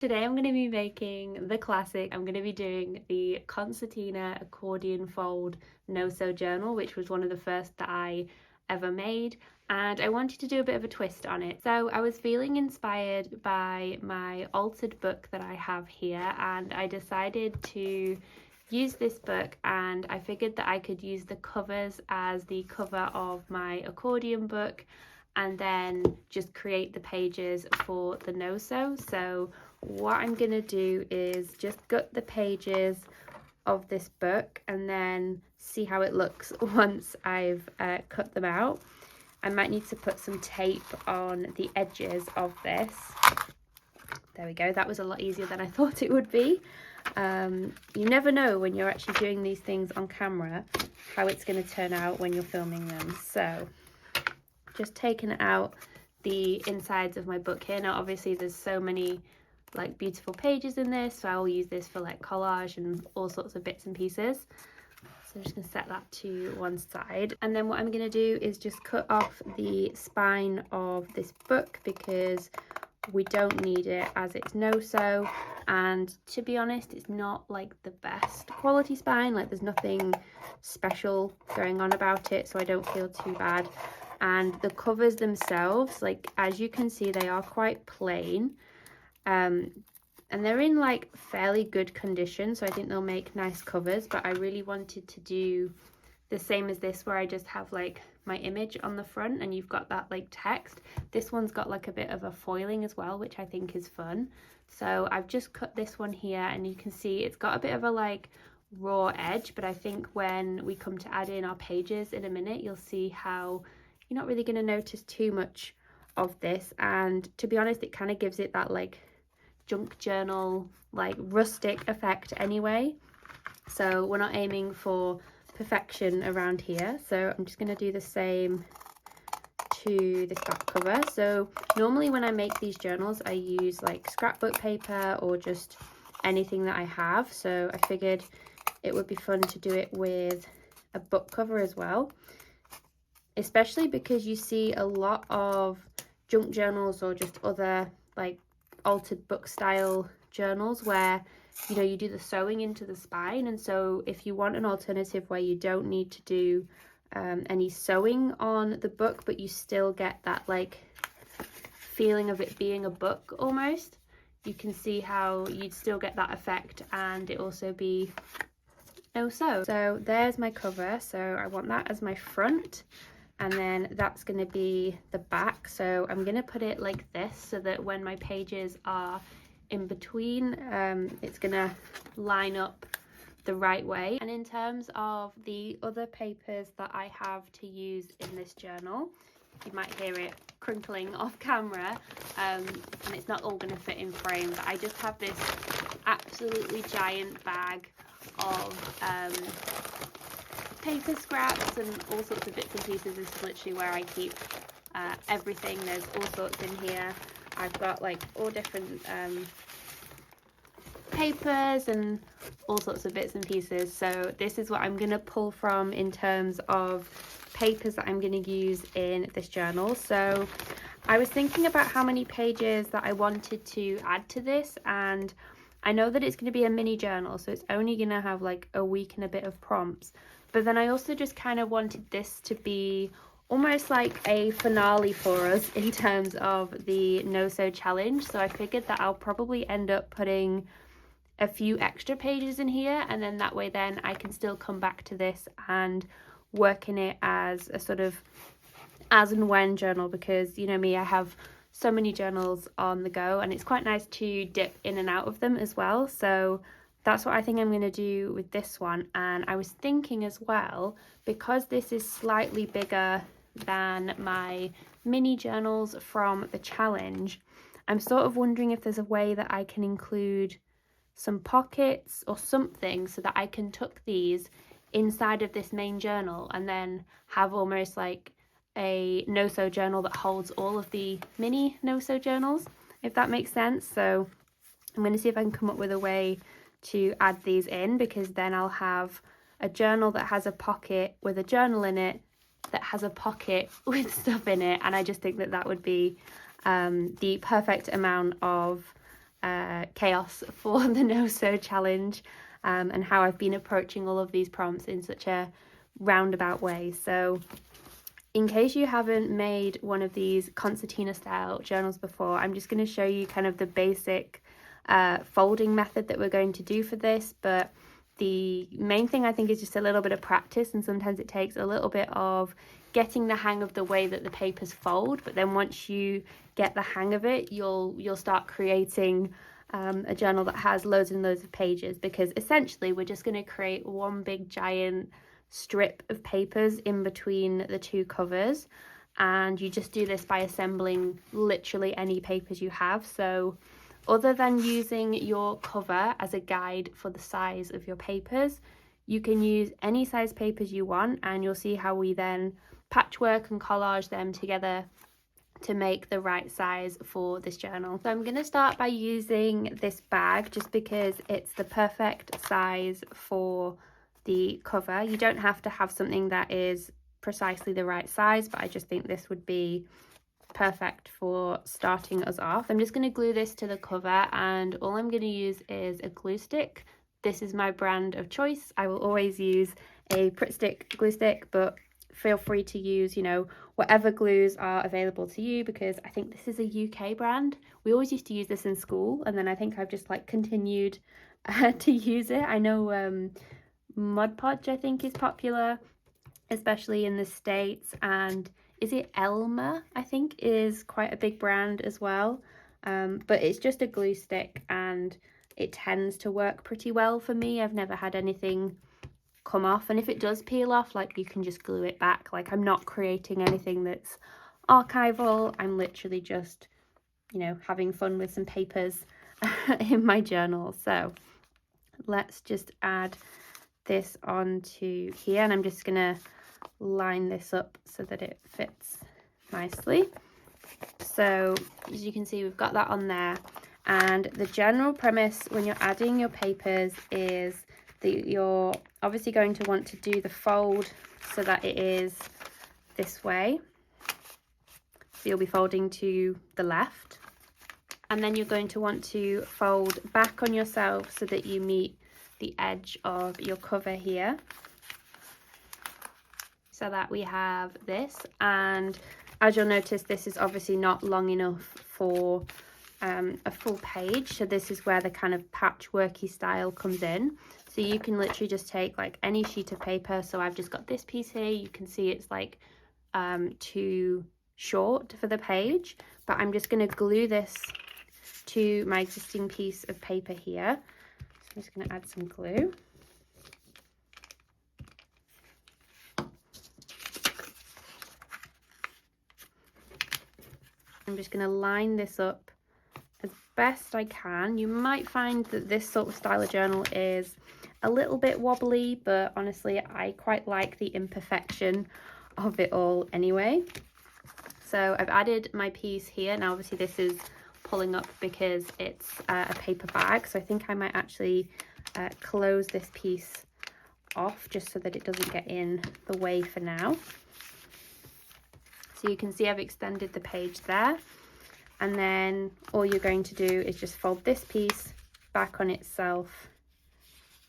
Today I'm going to be making the classic. I'm going to be doing the concertina accordion fold no-sew journal, which was one of the first that I ever made, and I wanted to do a bit of a twist on it. So I was feeling inspired by my altered book that I have here, and I decided to use this book, and I figured that I could use the covers as the cover of my accordion book and then just create the pages for the no-sew. So what I'm going to do is just gut the pages of this book and then see how it looks once I've cut them out. I might need to put some tape on the edges of this. There we go, that was a lot easier than I thought it would be. You never know when you're actually doing these things on camera how it's going to turn out when you're filming them. So just taking out the insides of my book here. Now obviously there's so many like beautiful pages in this, so I'll use this for like collage and all sorts of bits and pieces. So I'm just going to set that to one side, and then what I'm going to do is just cut off the spine of this book because we don't need it as it's no-sew, and to be honest it's not like the best quality spine, like there's nothing special going on about it, so I don't feel too bad. And the covers themselves, like as you can see, they are quite plain. And they're in like fairly good condition, so I think they'll make nice covers, but I really wanted to do the same as this where I just have like my image on the front and you've got that like text. This one's got like a bit of a foiling as well, which I think is fun. So I've just cut this one here and you can see it's got a bit of a like raw edge, but I think when we come to add in our pages in a minute, you'll see how you're not really going to notice too much of this. And to be honest, it kind of gives it that like junk journal, like rustic effect anyway. So we're not aiming for perfection around here. So I'm just going to do the same to this back cover. So normally when I make these journals, I use like scrapbook paper or just anything that I have. So I figured it would be fun to do it with a book cover as well, especially because you see a lot of junk journals or just other like altered book style journals where you do the sewing into the spine. And so if you want an alternative where you don't need to do any sewing on the book, but you still get that like feeling of it being a book almost, you can see how you'd still get that effect and it also be no sew. So there's my cover, so I want that as my front, and then that's going to be the back. So I'm going to put it like this so that when my pages are in between, it's going to line up the right way. And in terms of the other papers that I have to use in this journal, you might hear it crinkling off camera, and it's not all going to fit in frame, but I just have this absolutely giant bag of paper scraps and all sorts of bits and pieces. This is literally where I keep everything. There's all sorts in here. I've got like all different papers and all sorts of bits and pieces. So this is what I'm going to pull from in terms of papers that I'm going to use in this journal. So I was thinking about how many pages that I wanted to add to this, and I know that it's going to be a mini journal, so it's only going to have like a week and a bit of prompts. But then I also just kind of wanted this to be almost like a finale for us in terms of the no-sew challenge. So I figured that I'll probably end up putting a few extra pages in here, and then that way then I can still come back to this and work in it as a sort of as and when journal, because you know me, I have so many journals on the go and it's quite nice to dip in and out of them as well. So that's what I think I'm going to do with this one. And I was thinking as well, because this is slightly bigger than my mini journals from the challenge, I'm sort of wondering if there's a way that I can include some pockets or something so that I can tuck these inside of this main journal and then have almost like a no-sew journal that holds all of the mini no-sew journals, if that makes sense. So I'm going to see if I can come up with a way to add these in, because then I'll have a journal that has a pocket with a journal in it that has a pocket with stuff in it, and I just think that that would be the perfect amount of chaos for the No Sew challenge, and how I've been approaching all of these prompts in such a roundabout way. So in case you haven't made one of these concertina style journals before, I'm just going to show you kind of the basic folding method that we're going to do for this. But the main thing I think is just a little bit of practice, and sometimes it takes a little bit of getting the hang of the way that the papers fold. But then once you get the hang of it, you'll start creating a journal that has loads and loads of pages, because essentially we're just going to create one big giant strip of papers in between the two covers, and you just do this by assembling literally any papers you have. So other than using your cover as a guide for the size of your papers, you can use any size papers you want, and you'll see how we then patchwork and collage them together to make the right size for this journal. So I'm going to start by using this bag just because it's the perfect size for the cover. You don't have to have something that is precisely the right size, but I just think this would be perfect for starting us off. I'm just going to glue this to the cover, and all I'm going to use is a glue stick. This is my brand of choice. I will always use a Pritt Stick glue stick, but feel free to use, you know, whatever glues are available to you, because I think this is a UK brand. We always used to use this in school, and then I think I've just like continued to use it. I know Mod Podge I think is popular, especially in the States, and is it Elmer I think is quite a big brand as well, but it's just a glue stick and it tends to work pretty well for me. I've never had anything come off, and if it does peel off, like, you can just glue it back. Like, I'm not creating anything that's archival. I'm literally just, you know, having fun with some papers in my journal. So let's just add this onto here, and I'm just gonna line this up so that it fits nicely. So as you can see, we've got that on there, and the general premise when you're adding your papers is that you're obviously going to want to do the fold so that it is this way. So you'll be folding to the left, and then you're going to want to fold back on yourself so that you meet the edge of your cover here, so that we have this. And as you'll notice, this is obviously not long enough for a full page, so this is where the kind of patchworky style comes in. So you can literally just take like any sheet of paper. So I've just got this piece here. You can see it's like too short for the page, but I'm just going to glue this to my existing piece of paper here. So I'm just going to add some glue. I'm just going to line this up as best I can. You might find that this sort of style of journal is a little bit wobbly, but honestly I quite like the imperfection of it all anyway. So I've added my piece here. Now obviously this is pulling up because it's a paper bag, so I think I might actually close this piece off just so that it doesn't get in the way for now. So you can see I've extended the page there, and then all you're going to do is just fold this piece back on itself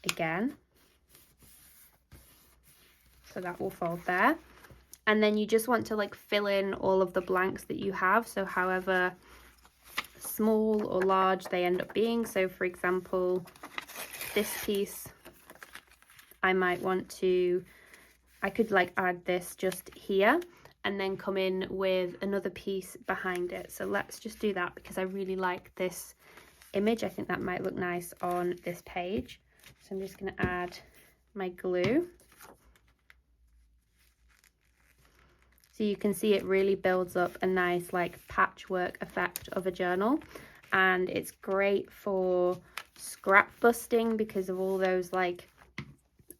again. So that will fold there, and then you just want to like fill in all of the blanks that you have, so however small or large they end up being. So for example, this piece, I might want to, I could like add this just here and then come in with another piece behind it. So let's just do that because I really like this image. I think that might look nice on this page. So I'm just going to add my glue. So you can see it really builds up a nice like patchwork effect of a journal, and it's great for scrap busting because of all those like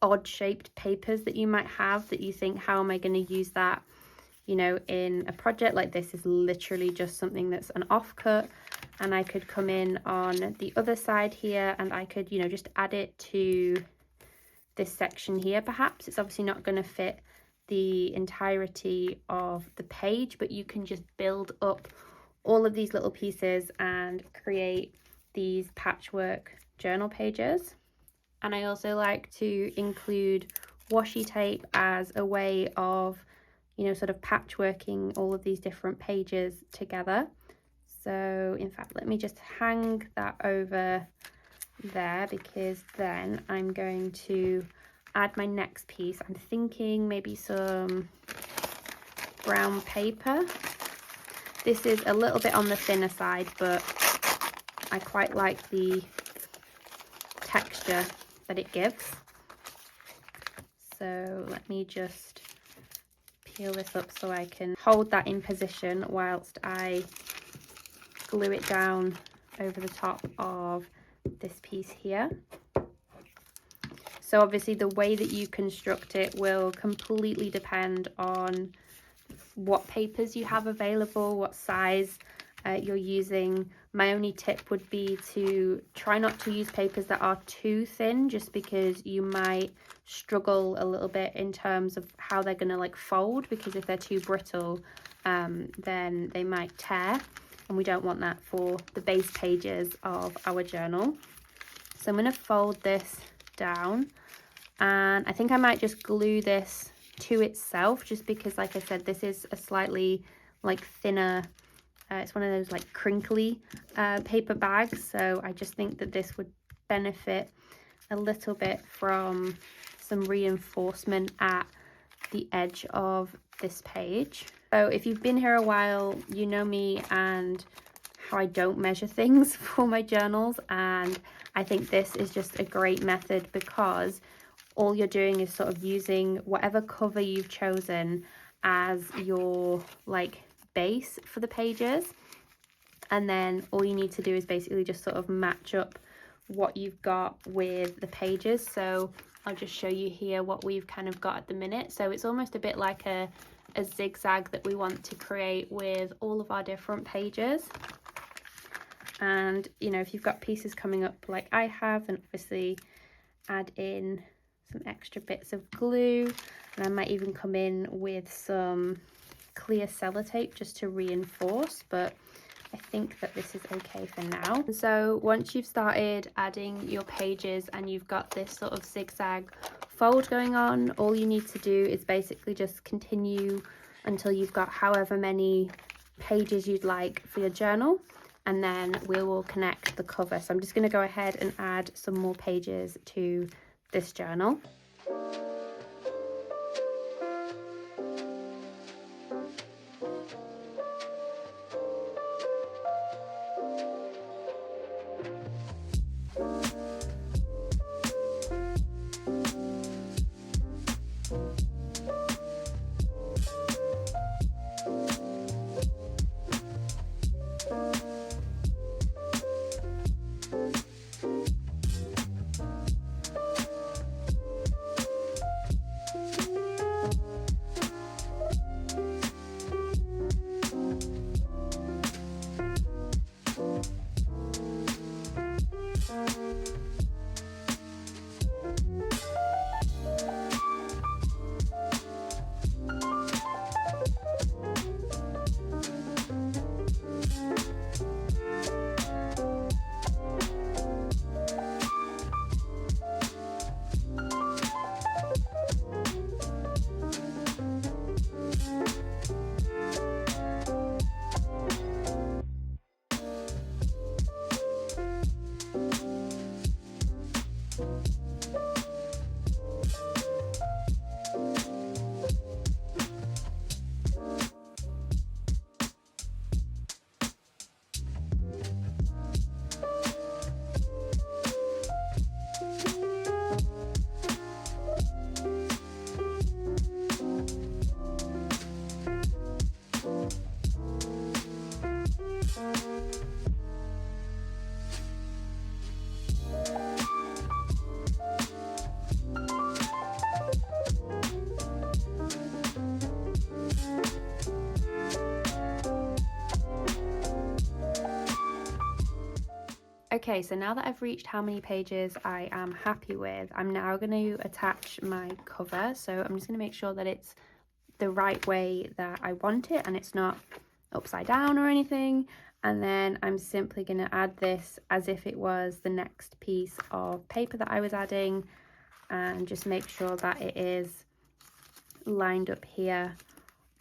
odd shaped papers that you might have that you think, how am I going to use that, you know, in a project like this. Is literally just something that's an offcut, and I could come in on the other side here and I could, you know, just add it to this section here. Perhaps it's obviously not going to fit the entirety of the page, but you can just build up all of these little pieces and create these patchwork journal pages. And I also like to include washi tape as a way of, you know, sort of patchworking all of these different pages together. So in fact, let me just hang that over there, because then I'm going to add my next piece. I'm thinking maybe some brown paper. This is a little bit on the thinner side, but I quite like the texture that it gives. So let me just peel this up so I can hold that in position whilst I glue it down over the top of this piece here. So obviously the way that you construct it will completely depend on what papers you have available, what size you're using. My only tip would be to try not to use papers that are too thin, just because you might struggle a little bit in terms of how they're going to like fold, because if they're too brittle, then they might tear, and we don't want that for the base pages of our journal. So I'm going to fold this down, and I think I might just glue this to itself, just because, like I said, this is a slightly like thinner, it's one of those like crinkly paper bags, so I just think that this would benefit a little bit from some reinforcement at the edge of this page. So if you've been here a while, you know me and how I don't measure things for my journals, and I think this is just a great method, because all you're doing is sort of using whatever cover you've chosen as your like base for the pages, and then all you need to do is basically just sort of match up what you've got with the pages. So I'll just show you here what we've kind of got at the minute. So it's almost a bit like a zigzag that we want to create with all of our different pages. And you know, if you've got pieces coming up like I have, then obviously add in some extra bits of glue, and I might even come in with some clear sellotape just to reinforce, but I think that this is okay for now. So once you've started adding your pages and you've got this sort of zigzag fold going on, all you need to do is basically just continue until you've got however many pages you'd like for your journal, and then we will connect the cover. So I'm just going to go ahead and add some more pages to this journal. Okay, so now that I've reached how many pages I am happy with, I'm now going to attach my cover. So I'm just going to make sure that it's the right way that I want it and it's not upside down or anything. And then I'm simply going to add this as if it was the next piece of paper that I was adding, and just make sure that it is lined up here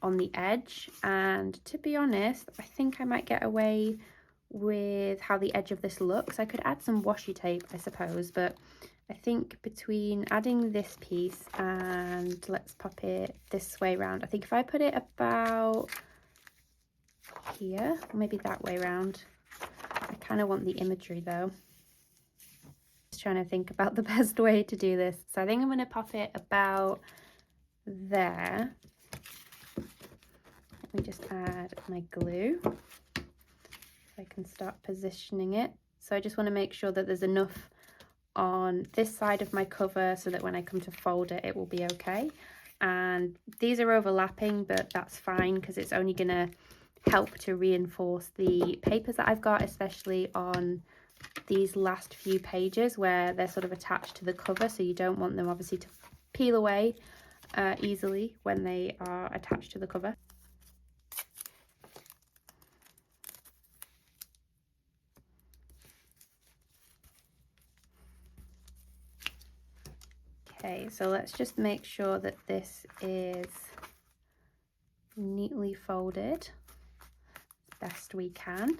on the edge. And to be honest, I think I might get away with how the edge of this looks. I could add some washi tape, I suppose, but I think between adding this piece and let's pop it this way around, I think if I put it about here, maybe that way around. I kind of want the imagery though. Just trying to think about the best way to do this. So I think I'm going to pop it about there. Let me just add my glue so I can start positioning it. So I just want to make sure that there's enough on this side of my cover so that when I come to fold it, it will be okay. And these are overlapping, but that's fine because it's only going to help to reinforce the papers that I've got, especially on these last few pages where they're sort of attached to the cover, so you don't want them obviously to peel away easily when they are attached to the cover. Okay, so let's just make sure that this is neatly folded as best we can.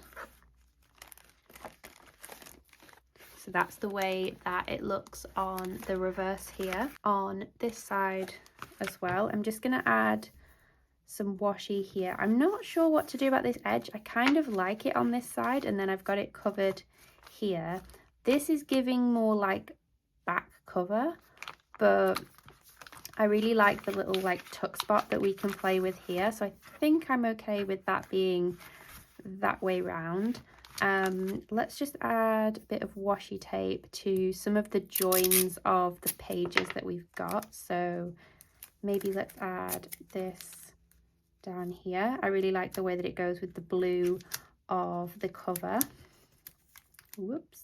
So that's the way that it looks on the reverse here. On this side as well, I'm just going to add some washi here. I'm not sure what to do about this edge. I kind of like it on this side, and then I've got it covered here. This is giving more like back cover, but I really like the little like tuck spot that we can play with here. So I think I'm okay with that being that way round. Let's just add a bit of washi tape to some of the joins of the pages that we've got. So maybe let's add this down here. I really like the way that it goes with the blue of the cover. Whoops.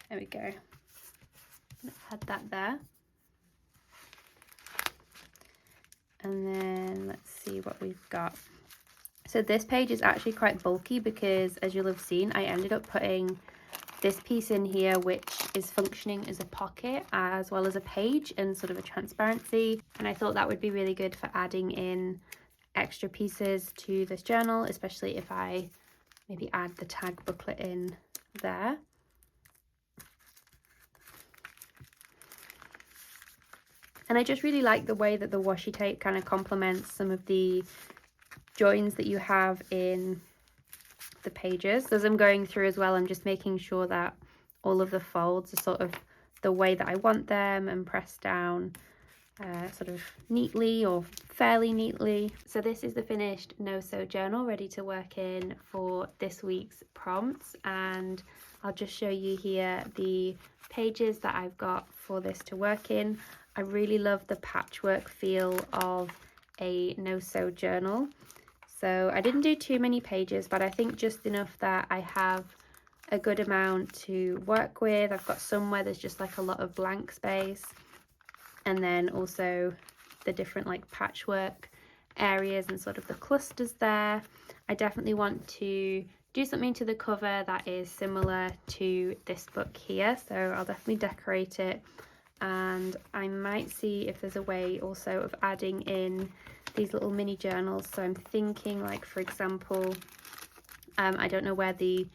There we go. Let's add that there. And then let's see what we've got. So this page is actually quite bulky because, as you'll have seen, I ended up putting this piece in here, which is functioning as a pocket as well as a page and sort of a transparency. And I thought that would be really good for adding in extra pieces to this journal, especially if I maybe add the tag booklet in there. And I just really like the way that the washi tape kind of complements some of the joins that you have in the pages. As I'm going through as well, I'm just making sure that all of the folds are sort of the way that I want them and pressed down sort of neatly or fairly neatly. So this is the finished no-sew journal ready to work in for this week's prompts, and I'll just show you here the pages that I've got for this to work in. I really love the patchwork feel of a no-sew journal. So I didn't do too many pages, but I think just enough that I have a good amount to work with. I've got some where there's just like a lot of blank space, and then also the different like patchwork areas and sort of the clusters there. I definitely want to do something to the cover that is similar to this book here, so I'll definitely decorate it. And I might see if there's a way also of adding in these little mini journals. So I'm thinking, like, for example, I don't know where the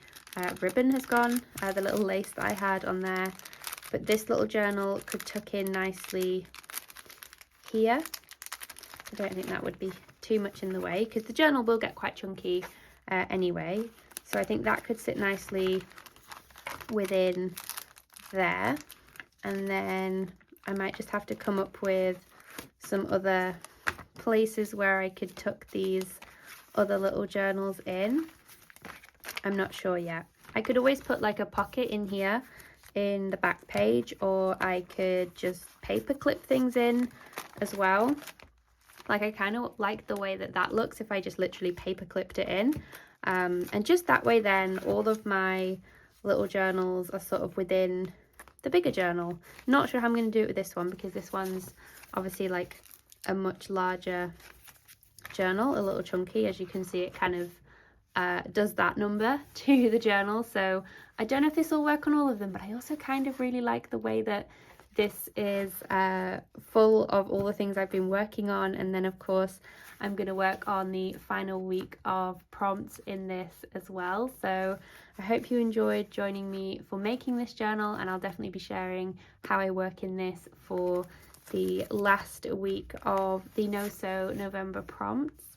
ribbon has gone, the little lace that I had on there, but this little journal could tuck in nicely here. I don't think that would be too much in the way because the journal will get quite chunky anyway. So I think that could sit nicely within there. And then I might just have to come up with some other places where I could tuck these other little journals in. I'm not sure yet. I could always put like a pocket in here in the back page, or I could just paper clip things in as well. Like, I kind of like the way that that looks if I just literally paper clipped it in. And just that way then all of my little journals are sort of within the bigger journal. Not sure how I'm going to do it with this one because this one's obviously like a much larger journal, a little chunky. As you can see, it kind of does that number to the journal. So I don't know if this will work on all of them, but I also kind of really like the way that this is full of all the things I've been working on. And then of course I'm going to work on the final week of prompts in this as well. So I hope you enjoyed joining me for making this journal, and I'll definitely be sharing how I work in this for the last week of the No Sew November prompts.